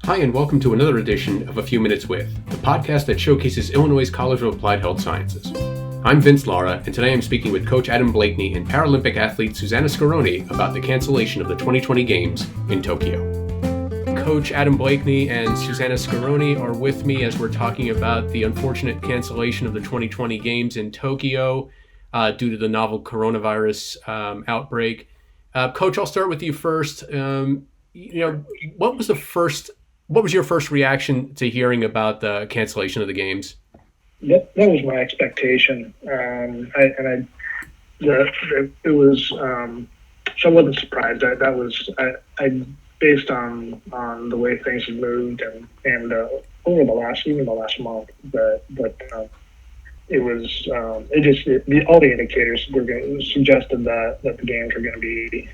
Hi, and welcome to another edition of A Few Minutes With, the podcast that showcases Illinois' College of Applied Health Sciences. I'm Vince Lara, and today I'm speaking with Coach Adam Bleakney and Paralympic athlete Susannah Scaroni about the cancellation of the 2020 Games in Tokyo. Coach Adam Bleakney and Susannah Scaroni are with me as we're talking about the unfortunate cancellation of the 2020 Games in Tokyo due to the novel coronavirus outbreak. Coach, I'll start with you first. What was your first reaction to hearing about the cancellation of the games? That was my expectation, it was. So I wasn't surprised. That was I based on the way things had moved and over the last month. But it was all the indicators suggested that the games were going to be.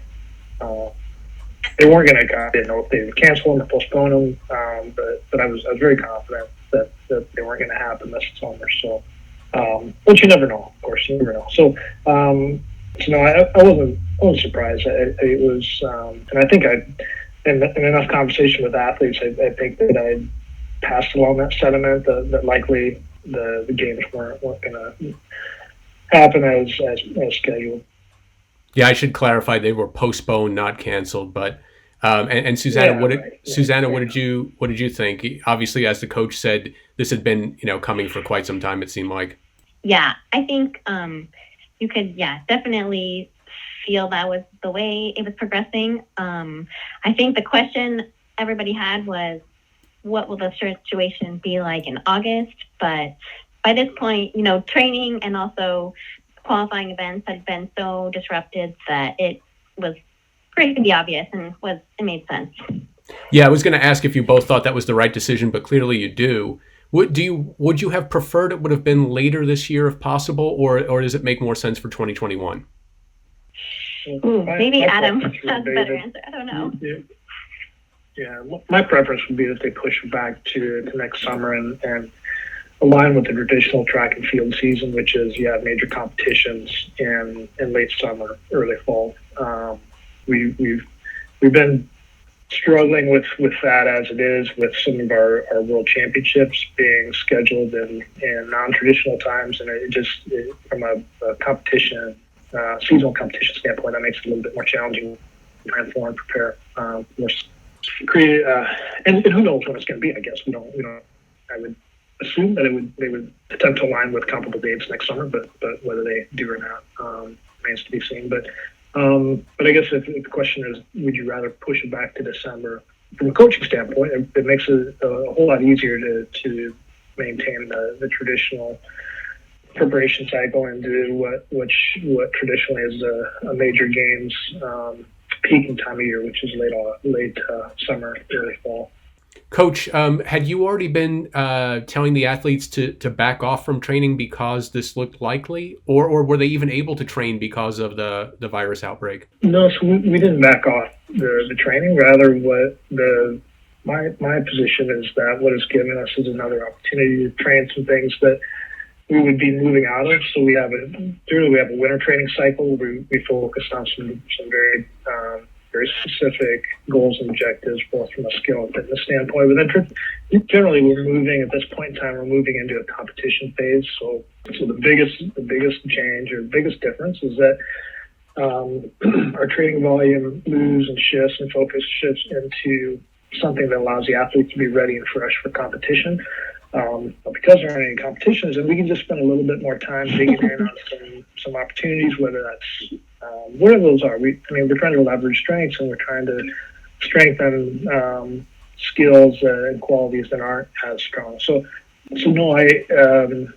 They weren't going to. I didn't know if they would cancel them or postpone them, but I was very confident that they weren't going to happen this summer. So, but you never know. Of course, you never know. So, I wasn't surprised. It was, and I think in enough conversation with athletes, I think that I passed along that sentiment that likely the games weren't going to happen as scheduled. Yeah, I should clarify they were postponed, not canceled. But and Susannah, what did you think? Obviously, as the coach said, this had been coming for quite some time. It seemed like. Yeah, I think you could definitely feel that was the way it was progressing. I think the question everybody had was, what will the situation be like in August? But by this point, training and also qualifying events had been so disrupted that it was pretty obvious and it made sense. Yeah, I was going to ask if you both thought that was the right decision, but clearly you do. Would you have preferred it would have been later this year if possible, or does it make more sense for 2021? Maybe Adam has a better answer. I don't know. Yeah, my preference would be that they push it back to next summer and align with the traditional track and field season, which is major competitions in late summer, early fall. We've been struggling with that as it is, with some of our world championships being scheduled in non-traditional times, and from a competition, seasonal competition standpoint, that makes it a little bit more challenging to plan for and prepare. Create and who knows when it's going to be? I guess we don't. I would assume that they would attempt to align with comparable dates next summer, but whether they do or not remains to be seen. But I guess if the question is, would you rather push it back to December? From a coaching standpoint, it makes it a whole lot easier to maintain the traditional preparation cycle and do what traditionally is a major games peaking time of year, which is late summer, early fall. Coach, had you already been telling the athletes to back off from training because this looked likely, or were they even able to train because of the virus outbreak? No, so we didn't back off the training. Rather, what my position is that what it's given us is another opportunity to train some things that we would be moving out of. So we have a winter training cycle where we focus on some very specific goals and objectives, both from a skill and fitness standpoint. But then generally we're moving into a competition phase. So the biggest change or biggest difference is that our training volume moves and shifts and focus shifts into something that allows the athlete to be ready and fresh for competition. But because there aren't any competitions, and we can just spend a little bit more time digging in on some opportunities, whether that's whatever those are. We're trying to leverage strengths, and we're trying to strengthen skills and qualities that aren't as strong. So no, and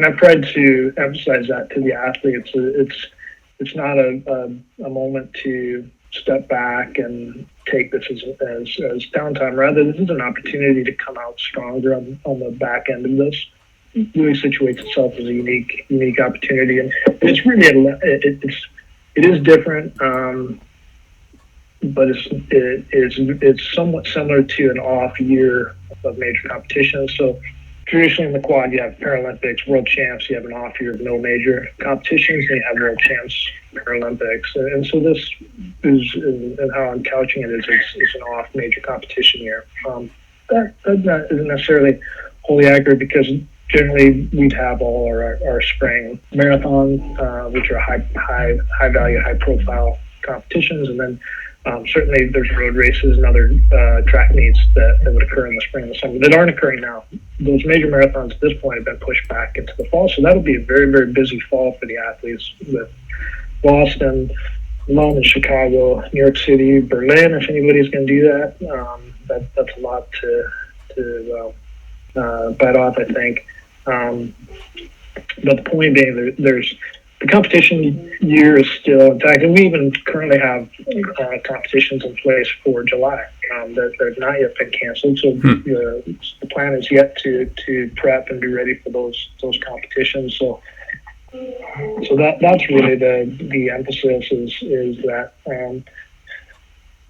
I've tried to emphasize that to the athletes. It's not a moment to step back and take this as downtime. Rather, this is an opportunity to come out stronger on the back end of this. It really situates itself as a unique opportunity, and it's really it is different, but it's somewhat similar to an off year of major competition. So traditionally in the quad, you have Paralympics, World Champs, you have an off year of no major competitions, and you have World Champs, Paralympics. And so this is, and how I'm couching it is it's an off major competition year. That isn't necessarily wholly accurate because generally we'd have all our spring marathon, which are high value, high profile competitions, and then certainly there's road races and other track meets that would occur in the spring and the summer that aren't occurring now. Those major marathons at this point have been pushed back into the fall, so that'll be a very, very busy fall for the athletes with Boston, London, Chicago, New York City, Berlin. If anybody's going to do that, that's a lot to bite off, I think. But the point being, there's the competition year is still intact, and we even currently have competitions in place for July that have not yet been canceled. So the plan is yet to prep and be ready for those competitions. So that's really the emphasis is that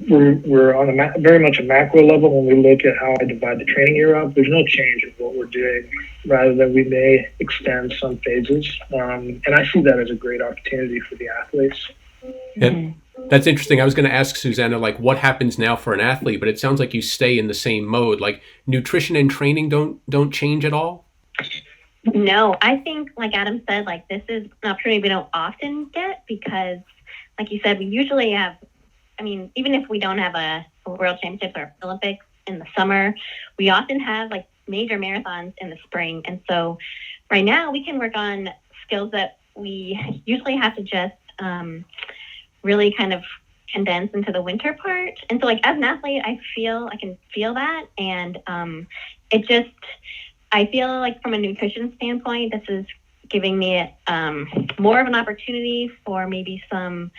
we're on very much a macro level when we look at how I divide the training year up. There's no change in what we're doing, rather than we may extend some phases. And I see that as a great opportunity for the athletes. And that's interesting. I was going to ask Susannah, like, what happens now for an athlete, but it sounds like you stay in the same mode. Like, nutrition and training don't change at all? No, I think, like Adam said, like, this is an opportunity we don't often get because, like you said, we usually have, I mean, even if we don't have a World Championships or Olympics in the summer, we often have like major marathons in the spring. And so right now we can work on skills that we usually have to just really kind of condense into the winter part. And so like as an athlete, I can feel that. And I feel like from a nutrition standpoint, this is giving me more of an opportunity for maybe some,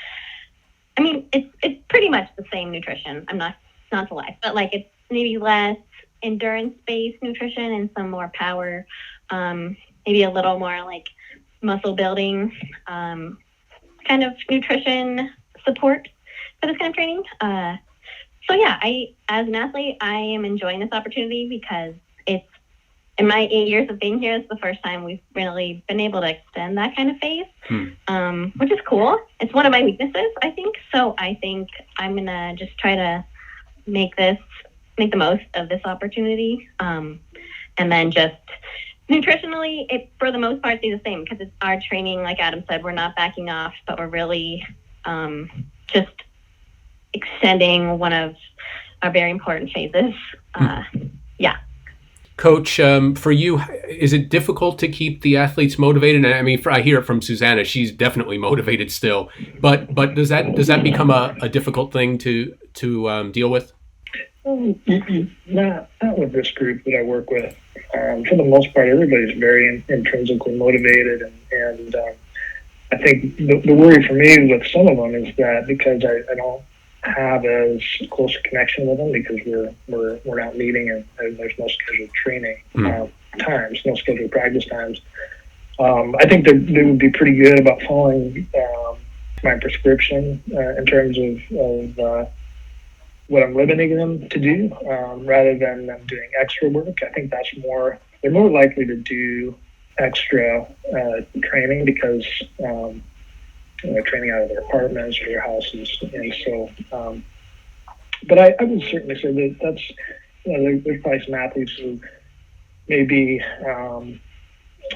I mean, it's pretty much the same nutrition. I'm not to lie, but like it's maybe less endurance-based nutrition and some more power, maybe a little more like muscle building kind of nutrition support for this kind of training. So yeah, as an athlete, I am enjoying this opportunity because it's, in my 8 years of being here, it's the first time we've really been able to extend that kind of phase, which is cool. It's one of my weaknesses, I think. So I think I'm going to just try to make the most of this opportunity. And then just nutritionally, it for the most part, stays the same because it's our training, like Adam said, we're not backing off, but we're really just extending one of our very important phases. Yeah. Coach, for you, is it difficult to keep the athletes motivated? And I mean, I hear it from Susannah; she's definitely motivated still. But does that become a difficult thing to deal with? Not with this group that I work with. For the most part, everybody's very intrinsically motivated, and I think the worry for me with some of them is that because I don't have as close a connection with them because we're not meeting and there's no scheduled training times, no scheduled practice times. I think they would be pretty good about following my prescription in terms of what I'm limiting them to do rather than them doing extra work. I think they're more likely to do extra training because training out of their apartments or their houses, and so. But I would certainly say that's there's probably some athletes who may be a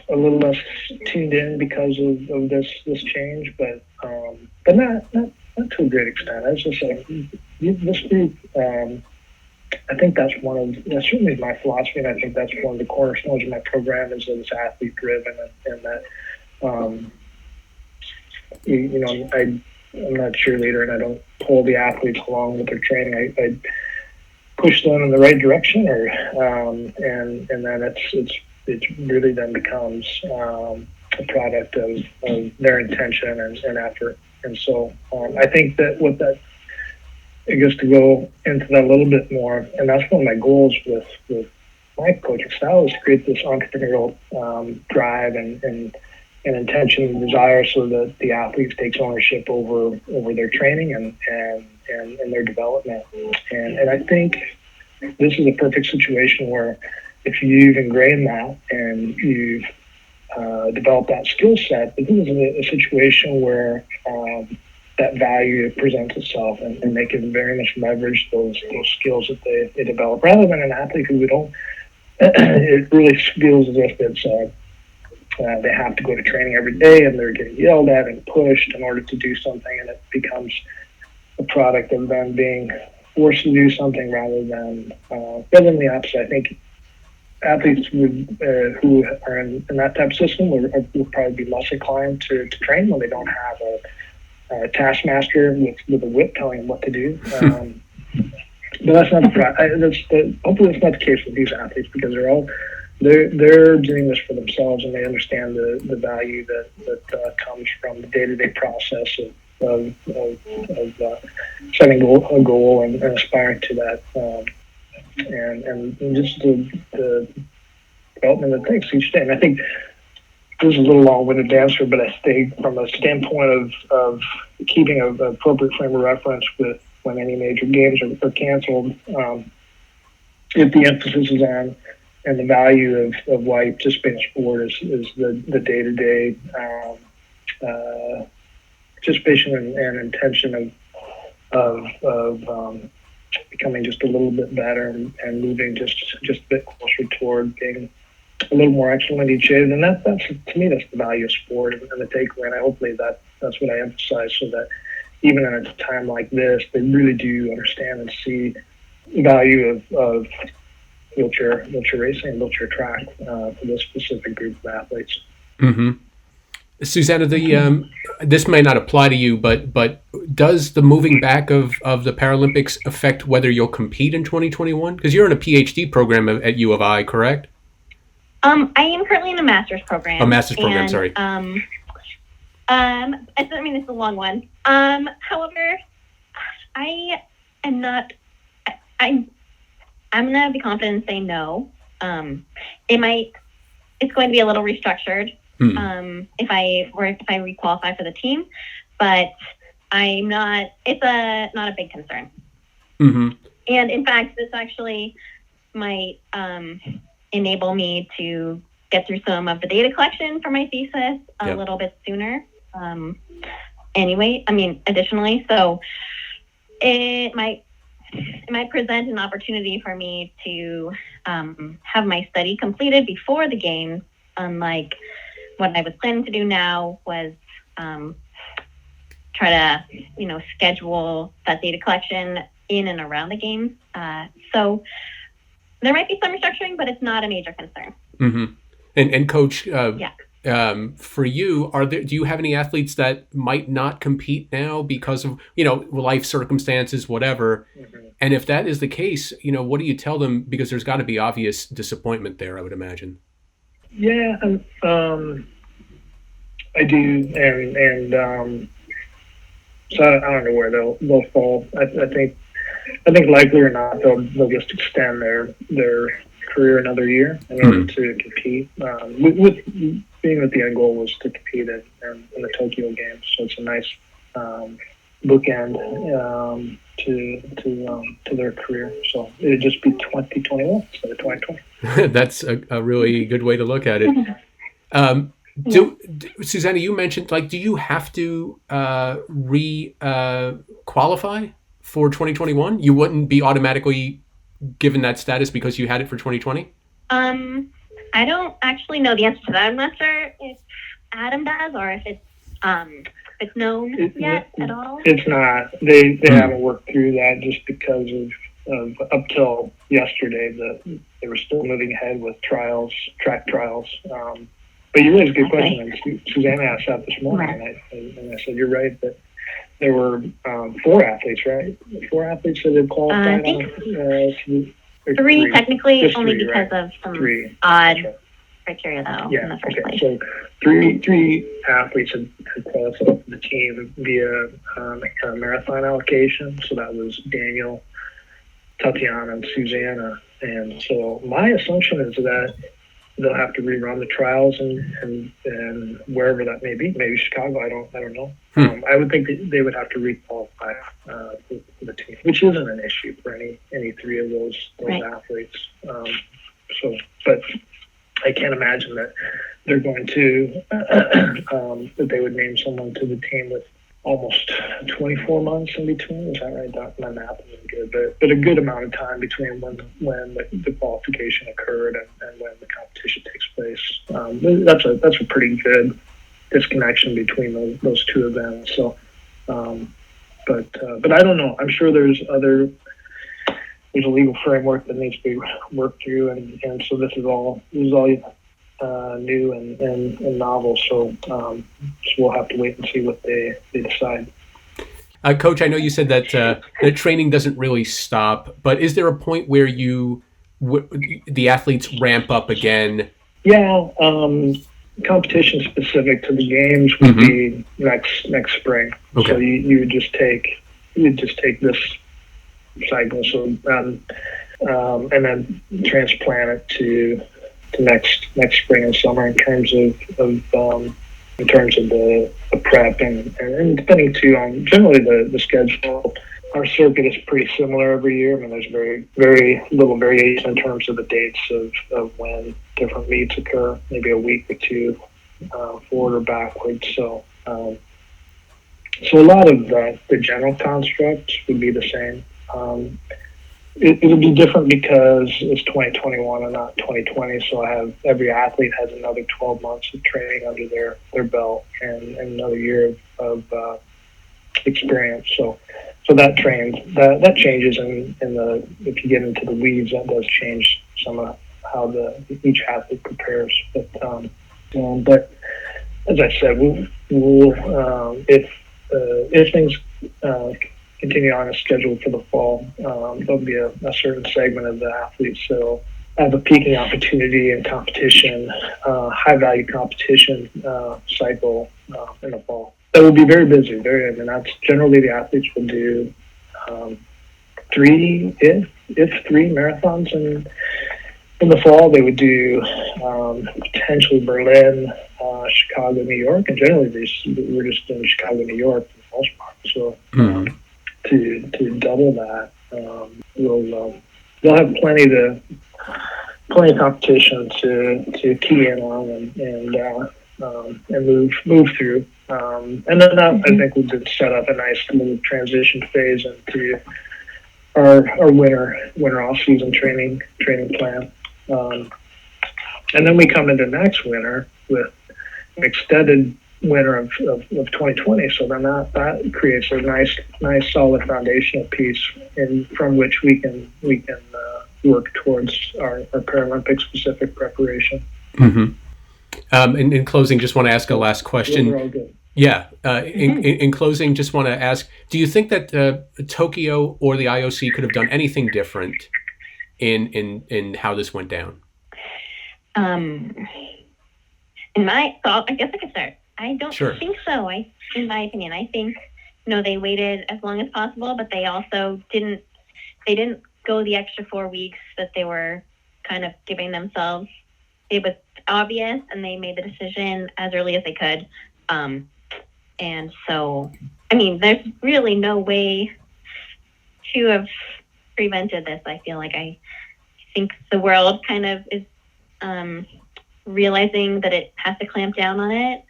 little less tuned in because of this change, but not to a great extent. I was just saying this group. I think that's certainly my philosophy, and I think that's one of the cornerstones of my program is that it's athlete driven and that. I'm not a cheerleader and I don't pull the athletes along with their training. I push them in the right direction, and then it really then becomes a product of their intention and effort. And so I think that I guess to go into that a little bit more, and that's one of my goals with my coaching style is to create this entrepreneurial drive and intention and desire so that the athletes takes ownership over their training and their development. And I think this is a perfect situation where if you've ingrained that and you've developed that skill set, but this is a situation where that value presents itself, and they can very much leverage those skills that they develop, rather than an athlete who we don't. It really feels as if it's they have to go to training every day, and they're getting yelled at and pushed in order to do something, and it becomes a product of them being forced to do something rather than the opposite. I think athletes who are in that type of system will probably be less inclined to train when they don't have a taskmaster with a whip telling them what to do. But that's not hopefully that's not the case with these athletes, because they're doing this for themselves, and they understand the value that comes from the day-to-day process of setting a goal and aspiring to that, and just the development that takes each day. And I think this is a little long-winded answer, but I think from a standpoint of keeping an appropriate frame of reference with when any major games are canceled, if the emphasis is on and the value of why you participate in sport is the day-to-day participation and intention of becoming just a little bit better and moving just a bit closer toward being a little more excellent each day. And that's to me, that's the value of sport and the takeaway. And hopefully that's what I emphasize, so that even at a time like this, they really do understand and see the value of wheelchair racing, wheelchair track for this specific group of athletes. Mm-hmm. Susannah, this may not apply to you, but does the moving back of the Paralympics affect whether you'll compete in 2021? Because you're in a PhD program at U of I, correct? I am currently in a master's program. A master's program, sorry. It's a long one. However, I am not. I'm gonna be confident and say no. It's going to be a little restructured. If I requalify for the team, but I'm not. It's not a big concern. Mm-hmm. And in fact, this actually might enable me to get through some of the data collection for my thesis a little bit sooner. Additionally, so it might present an opportunity for me to have my study completed before the games, unlike what I was planning to do now was try to, schedule that data collection in and around the games. So there might be some restructuring, but it's not a major concern. Mm-hmm. And Coach, for you, do you have any athletes that might not compete now because of, life circumstances, whatever? Mm-hmm. And if that is the case, what do you tell them? Because there's got to be obvious disappointment there, I would imagine. Yeah, I do, and so I don't know where they'll fall. I think likely or not they'll just extend their career another year in order to compete. With being that the end goal was to compete in the Tokyo Games, so it's a nice bookend to their career. So it'd just be 2021 instead of 2020. That's a really good way to look at it. Susannah, you mentioned, do you have to qualify for 2021? You wouldn't be automatically given that status because you had it for 2020? I don't actually know the answer to that. I'm not sure if Adam does or if it's known yet at all. It's not. They haven't worked through that just because of up till yesterday that they were still moving ahead with track trials. But you raised a good question. And Susannah asked that this morning, right. and I said, you're right, that there were 4 athletes, right? 4 athletes that had qualified. I think 3 technically, just only 3, because of some odd criteria, though, in the first place. So 3 athletes had qualified for the team via a marathon allocation. So that was Daniel, Tatiana, and Susannah. And so my assumption is that they'll have to rerun the trials and wherever that may be, maybe Chicago. I don't know. I would think that they would have to requalify for the team, which isn't an issue for any 3 of those athletes. But can't imagine that they're going to that they would name someone to the team with almost 24 months in between. Is that right, Doc? My math isn't good, but a good amount of time between when the qualification occurred and when the competition takes place. That's a pretty good disconnection between those two events. So, but I don't know. I'm sure there's a legal framework that needs to be worked through, and so this is all new and novel. So we'll have to wait and see what they decide. Coach, I know you said that that training doesn't really stop, but is there a point where the athletes ramp up again? Yeah, competition specific to the games would be next spring. Okay. So you would just take this cycle, so and then transplant it to next spring and summer in terms of the prep and depending too on generally the schedule. Our circuit is pretty similar every year. I mean, there's very, very little variation in terms of the dates of when different meets occur, maybe a week or two forward or backwards. So a lot of the general construct would be the same. It'll be different because it's 2021 and not 2020. So every athlete has another 12 months of training under their belt and another year of experience. So that changes if you get into the weeds, that does change some of how each athlete prepares. But as I said, we'll if things continue on a schedule for the fall, there'll be a certain segment of the athletes so have a peaking opportunity in competition, high value competition cycle in the fall. That will be very busy. That's generally the athletes will do three marathons in the fall. They would do potentially Berlin, Chicago, New York, and generally we're just in Chicago, New York for the most part. So to double that, they'll have plenty of competition to key in on and move through. And then that, I think, we've set up a nice little transition phase into our winter off season training plan. And then we come into next winter with an extended winter of 2020. So then that creates a nice solid foundational piece from which we can work towards our Paralympic specific preparation. In closing, just want to ask a last question. Yeah. In closing, just want to ask, do you think that Tokyo or the IOC could have done anything different in how this went down? I guess I could start. I don't think so. In my opinion, I think, they waited as long as possible, but they also didn't go the extra 4 weeks that they were kind of giving themselves. It was obvious, and they made the decision as early as they could. And so, there's really no way to have prevented this. I feel like I think the world kind of is realizing that it has to clamp down on it.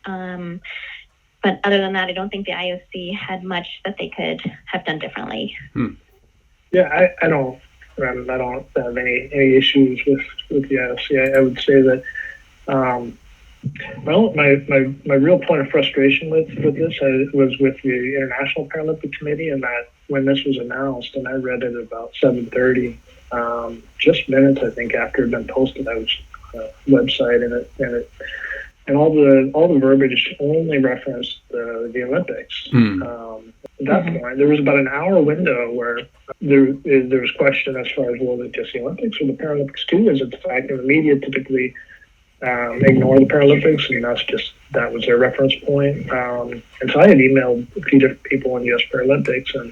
But other than that, I don't think the IOC had much that they could have done differently. Yeah, I don't have any issues with the IOC. I would say that my real point of frustration with this was with the International Paralympic Committee, and that when this was announced, and I read it about 7:30, just minutes I think after it had been posted, I was on the website and all the verbiage only referenced the Olympics. At that point, there was about an hour window where there was question as far as, well, is it just the Olympics or the Paralympics too? Is it the fact that the media typically ignore the Paralympics, and that was their reference point. And so I had emailed a few different people in U.S. Paralympics, and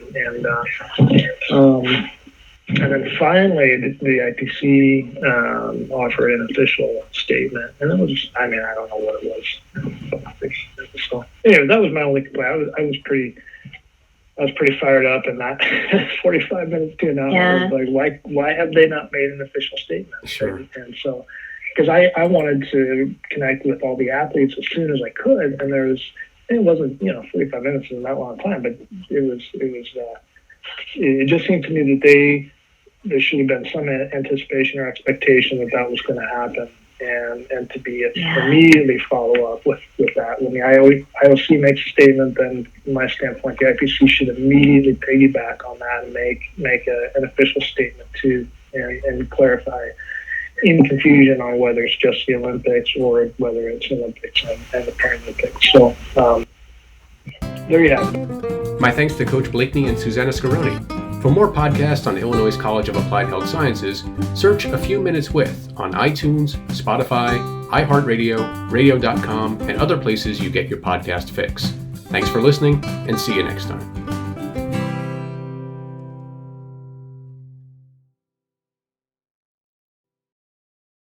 then finally the IPC offered an official statement, and it was, I don't know what it was. So anyway, that was my only complaint. I was pretty fired up, and that 45 minutes to an hour, I was like, why have they not made an official statement? Sure. And so because I wanted to connect with all the athletes as soon as I could, and it wasn't 45 minutes isn't that long time, but it just seemed to me that there should have been some anticipation or expectation that was going to happen, and to be immediately follow up with that. When the IOC makes a statement, then from my standpoint, the IPC should immediately piggyback on that and make an official statement too, and clarify any confusion on whether it's just the Olympics or whether it's Olympics and the Paralympics. So there you have it. My thanks to Coach Bleakney and Susannah Scaroni. For more podcasts on Illinois College of Applied Health Sciences, search A Few Minutes With on iTunes, Spotify, iHeartRadio, radio.com, and other places you get your podcast fix. Thanks for listening, and see you next time.